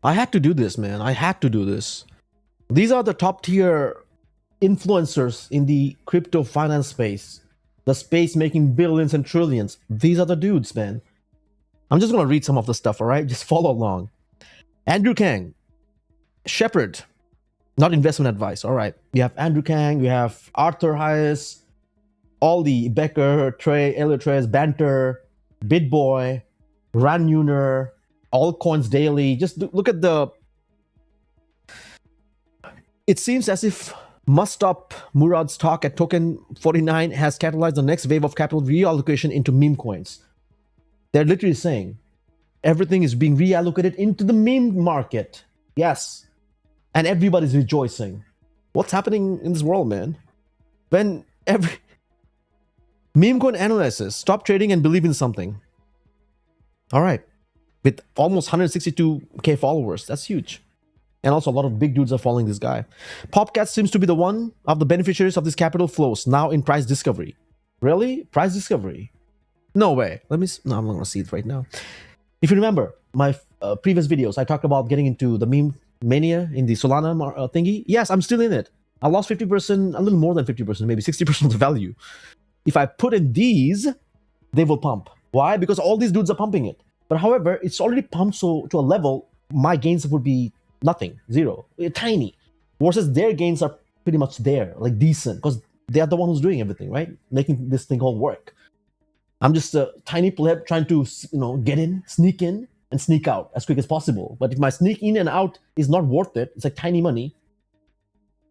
I had to do this, man. I had to do this. These are the top tier influencers in the crypto finance space, the space making billions and trillions. These are the dudes, man. I'm just gonna read some of the stuff, all right? Just follow along. Andrew Kang, Shepherd, not investment advice. All right. You have Andrew Kang, you have Arthur Hayes, Aldi, Becker, Trey, Elliot Reyes, Banter, BitBoy, Ran Neuner, Altcoins Daily. Just look at the. It seems as if Mustap Murad's talk at Token 49 has catalyzed the next wave of capital reallocation into meme coins. They're literally saying everything is being reallocated into the meme market. Yes. And everybody's rejoicing. What's happening in this world, man? When every meme coin analysis, stop trading and believe in something. All right. With almost 162k followers, that's huge. And also a lot of big dudes are following this guy. Popcat seems to be the one of the beneficiaries of this capital flows now in price discovery. Really? Price discovery? No way. No, I'm not going to see it right now. If you remember my previous videos, I talked about getting into the meme mania in the Solana thingy. Yes, I'm still in it. I lost 50%, a little more than 50%, maybe 60% of the value. If I put in these, they will pump. Why? Because all these dudes are pumping it. But however, it's already pumped so to a level, my gains would be nothing, zero, tiny. Versus their gains are pretty much there, like decent, because they are the one who's doing everything, right? Making this thing all work. I'm just a tiny pleb trying to, get in, and sneak out as quick as possible. But if my sneak in and out is not worth it, it's like tiny money,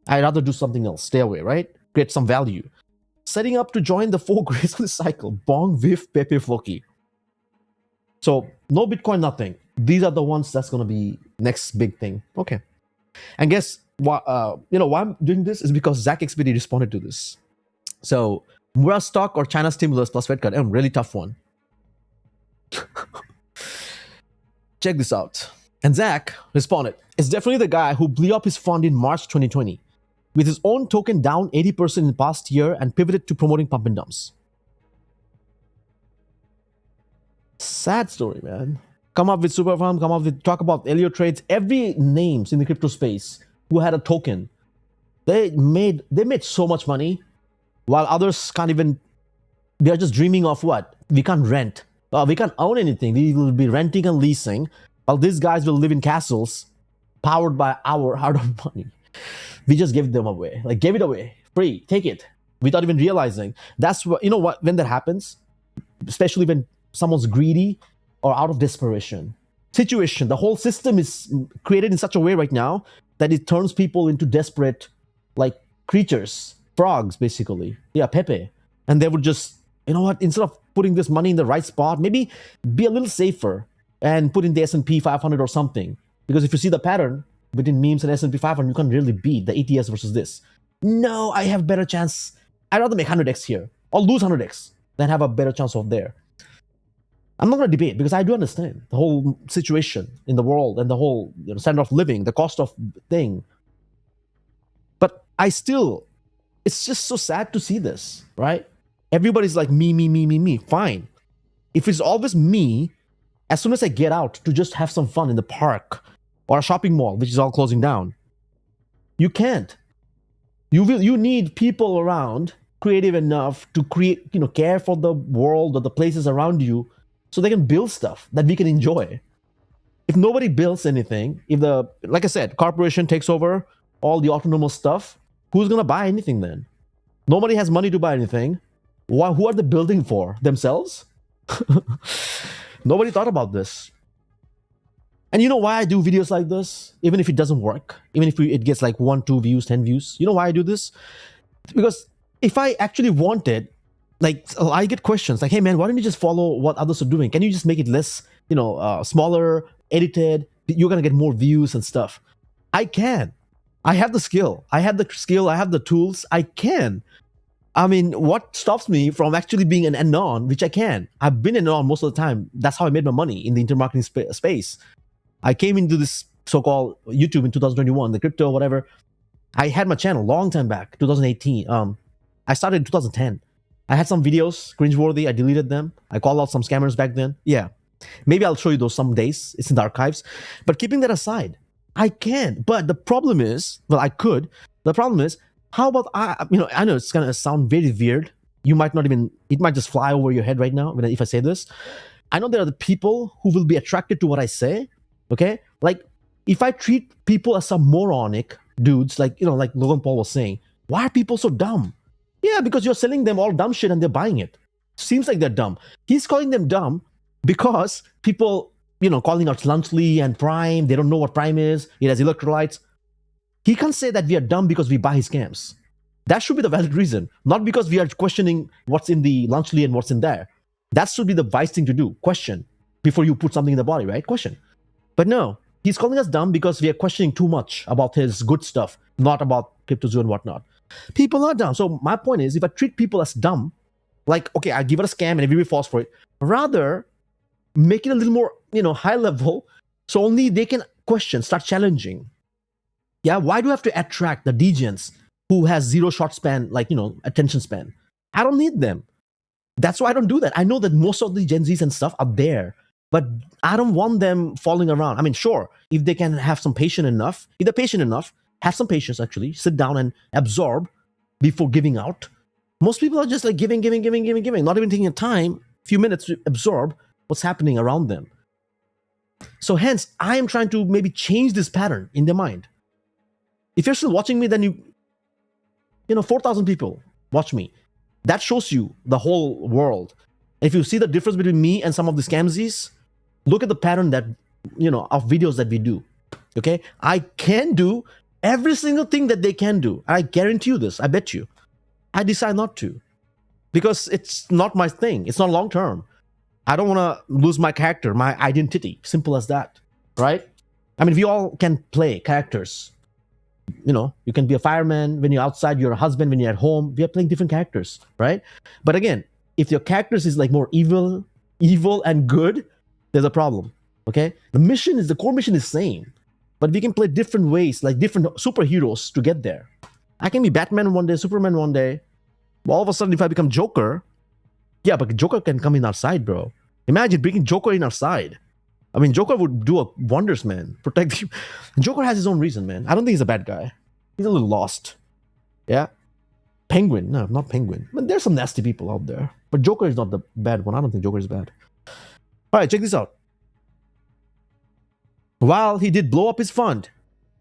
I'd rather do something else. Stay away, right? Create some value. Setting up to join the 4 grades of the cycle. Bong, Vif, Pepe, Floki. So no Bitcoin, nothing. These are the ones that's going to be next big thing. Okay. And guess why I'm doing this is because Zach XBD responded to this. So Mura stock or China stimulus plus Fed cut? Really tough one. Check this out. And Zach responded, it's definitely the guy who blew up his fund in March 2020 with his own token down 80% in the past year and pivoted to promoting pump and dumps. Sad story, man. Come up with Superfarm, talk about Elliott Trades, every names in the crypto space who had a token. They made so much money while others can't even, they're just dreaming of what? We can't rent. We can't own anything. We will be renting and leasing, while these guys will live in castles powered by our hard-earned money. We just gave them away. Like, gave it away. Free. Take it. Without even realizing. That's what, when that happens, especially when someone's greedy or out of desperation. The whole system is created in such a way right now that it turns people into desperate, like, creatures. Frogs, basically. Yeah, Pepe. And they would just, instead of putting this money in the right spot, maybe be a little safer and put in the S&P 500 or something. Because if you see the pattern between memes and S&P 500, you can't really beat the ETS versus this. No, I have better chance. I'd rather make 100x here or lose 100x than have a better chance of there. I'm not going to debate because I do understand the whole situation in the world and the whole standard of living, the cost of thing. But it's just so sad to see this, right? Everybody's like me. Fine. If it's always me, as soon as I get out to just have some fun in the park or a shopping mall, which is all closing down, you can't. You need people around creative enough to create, care for the world or the places around you so they can build stuff that we can enjoy. If nobody builds anything, like I said, corporation takes over all the autonomous stuff, who's going to buy anything then? Nobody has money to buy anything. Who are they building for? Themselves? Nobody thought about this. And you know why I do videos like this? Even if it doesn't work, even if it gets like 1, 2 views, 10 views. You know why I do this? Because if I actually wanted, I get questions like, hey man, why don't you just follow what others are doing? Can you just make it less, smaller, edited? You're going to get more views and stuff. I can. I have the skill. I have the tools. I can. I mean, what stops me from actually being an anon, which I can? I've been an anon most of the time. That's how I made my money in the intermarketing space. I came into this so-called YouTube in 2021, the crypto, whatever. I had my channel long time back, 2018. I started in 2010. I had some videos, cringeworthy. I deleted them. I called out some scammers back then. Yeah. Maybe I'll show you those some days. It's in the archives. But keeping that aside, I can. But the problem is, well, I could. The problem is, how about I know it's gonna sound very weird. You might not even. It might just fly over your head right now if I say this. I know there are the people who will be attracted to what I say. Okay, like if I treat people as some moronic dudes, like like Logan Paul was saying, why are people so dumb? Yeah, because you're selling them all dumb shit and they're buying it. Seems like they're dumb. He's calling them dumb because people, calling out Lunchly and Prime, they don't know what Prime is. It has electrolytes. He can't say that we are dumb because we buy his scams. That should be the valid reason, not because we are questioning what's in the Lunchly and what's in there. That should be the wise thing to do. Question before you put something in the body, right? Question. But no, he's calling us dumb because we are questioning too much about his good stuff, not about CryptoZoo and whatnot. People are dumb. So my point is, if I treat people as dumb, like, okay, I give it a scam and everybody falls for it, rather make it a little more, high level, so only they can question, start challenging. Yeah, why do I have to attract the degens who has zero short span, like, attention span? I don't need them. That's why I don't do that. I know that most of the Gen Zs and stuff are there, but I don't want them falling around. I mean, sure, if they can have some patience enough, if they're patient enough, have some patience actually, sit down and absorb before giving out. Most people are just like giving, not even taking a time, few minutes to absorb what's happening around them. So hence, I am trying to maybe change this pattern in their mind. If you're still watching me, then 4,000 people watch me. That shows you the whole world. If you see the difference between me and some of the scamsies, look at the pattern that, of videos that we do. Okay? I can do every single thing that they can do. I guarantee you this. I bet you. I decide not to. Because it's not my thing. It's not long term. I don't want to lose my character, my identity. Simple as that. Right? I mean, we all can play characters. You can be a fireman. When you're outside, you're a husband. When you're at home, we are playing different characters. Right? But again, if your characters is like more evil and good, there's a problem. Okay? The core mission is same. But we can play different ways, like different superheroes to get there. I can be Batman one day, Superman one day. All of a sudden, if I become Joker, yeah, but Joker can come in our side, bro. Imagine bringing Joker in our side. I mean, Joker would do wonders, man. Protect you. Joker has his own reason, man. I don't think he's a bad guy. He's a little lost. Yeah. Penguin. No, not Penguin. But there's some nasty people out there. But Joker is not the bad one. I don't think Joker is bad. All right, check this out. While he did blow up his fund,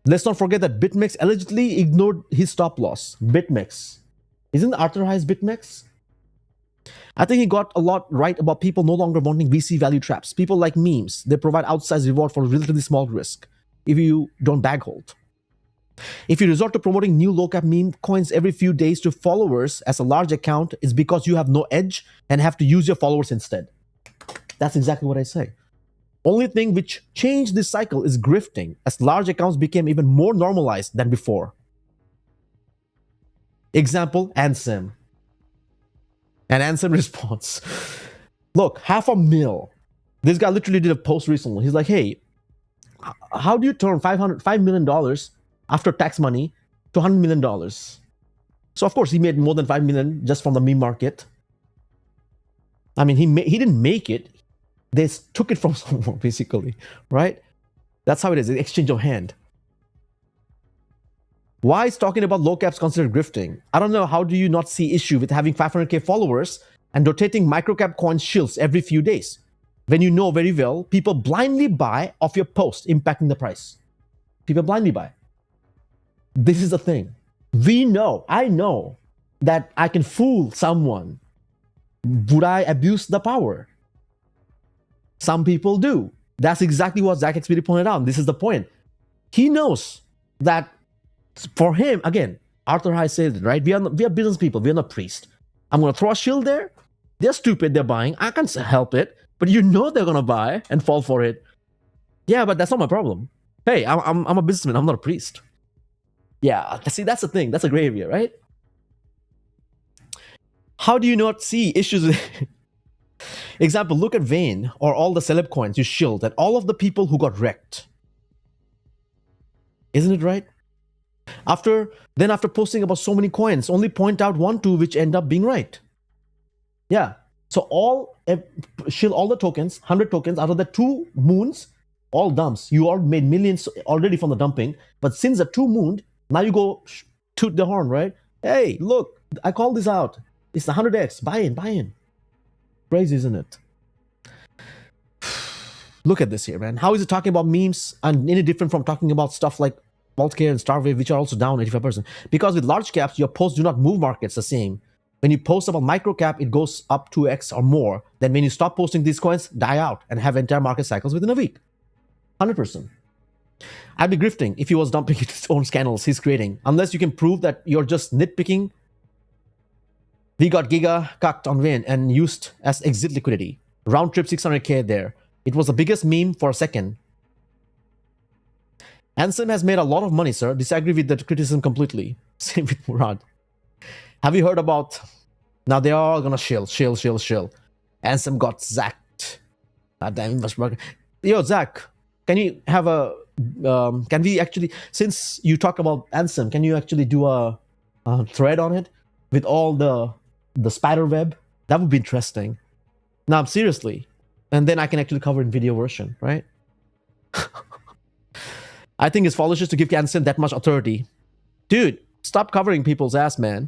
let's not forget that BitMEX allegedly ignored his stop loss. BitMEX. Isn't Arthur Hayes BitMEX? I think he got a lot right about people no longer wanting VC value traps. People like memes. They provide outsized reward for relatively small risk if you don't bag hold. If you resort to promoting new low cap meme coins every few days to followers as a large account, it's because you have no edge and have to use your followers instead. That's exactly what I say. Only thing which changed this cycle is grifting, as large accounts became even more normalized than before. Example, Ansem. And Ansem response. Look, $500,000. This guy literally did a post recently. He's like, hey, how do you turn $5 million after tax money to $100 million? So of course he made more than $5 million just from the meme market. I mean, he didn't make it. They took it from someone, basically, right? That's how it is, the exchange of hand. Why is talking about low caps considered grifting? I don't know. How do you not see issue with having 500k followers and rotating microcap coin shills every few days? When you know very well, people blindly buy off your post, impacting the price. People blindly buy. This is the thing. I know that I can fool someone. Would I abuse the power? Some people do. That's exactly what Zach XPD pointed out. This is the point. He knows that for him, again, Arthur Hayes says it, right? We are business people. We are not priests. I'm going to throw a shield there. They're stupid. They're buying. I can't help it. But you know they're going to buy and fall for it. Yeah, but that's not my problem. Hey, I'm a businessman. I'm not a priest. Yeah, see, that's the thing. That's a gray area, right? How do you not see issues with... Example, look at Vayne or all the celeb coins you shield and all of the people who got wrecked. Isn't it right? After posting about so many coins, only point out 1, 2 which end up being right. Yeah. So shield all the tokens, 100 tokens out of the 2 moons, all dumps. You all made millions already from the dumping, but since the 2 mooned, now you go toot the horn, right? Hey, look, I called this out. It's the 100x. Buy in. Crazy, isn't it? Look at this here, man. How is it talking about memes and any different from talking about stuff like Multicare and Starwave, which are also down 85%? Because with large caps, your posts do not move markets the same. When you post about micro cap, it goes up 2x or more. Then when you stop posting these coins, die out and have entire market cycles within a week. 100%. I'd be grifting if he was dumping his own scandals he's creating. Unless you can prove that you're just nitpicking. We got Giga cucked on Win and used as exit liquidity. Round trip 600k there. It was the biggest meme for a second. Ansem has made a lot of money, sir. Disagree with that criticism completely. Same with Murad. Have you heard about... Now they're all gonna shill. Ansem got zacked. Damn, yo, Zach, can you have a... can we actually... Since you talk about Ansem, can you actually do a thread on it? With all the spider web? That would be interesting. Now, seriously. And then I can actually cover in video version, right? I think it's foolish to give Ansem that much authority. Dude, stop covering people's ass, man.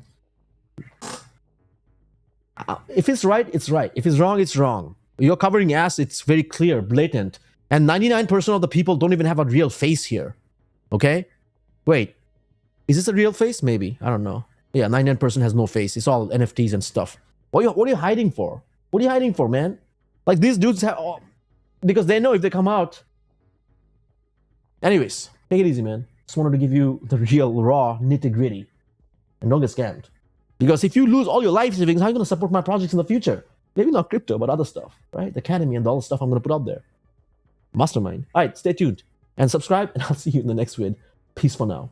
If it's right, it's right. If it's wrong, it's wrong. You're covering ass, it's very clear, blatant. And 99% of the people don't even have a real face here. Okay? Wait. Is this a real face? Maybe. I don't know. Yeah, 99% has no face. It's all NFTs and stuff. What are you hiding for? What are you hiding for, man? Like, these dudes have... Oh, because they know if they come out... Anyways, take it easy, man. Just wanted to give you the real, raw, nitty-gritty. And don't get scammed. Because if you lose all your life savings, how are you going to support my projects in the future? Maybe not crypto, but other stuff, right? The Academy and all the stuff I'm going to put out there. Mastermind. All right, stay tuned. And subscribe, and I'll see you in the next vid. Peace for now.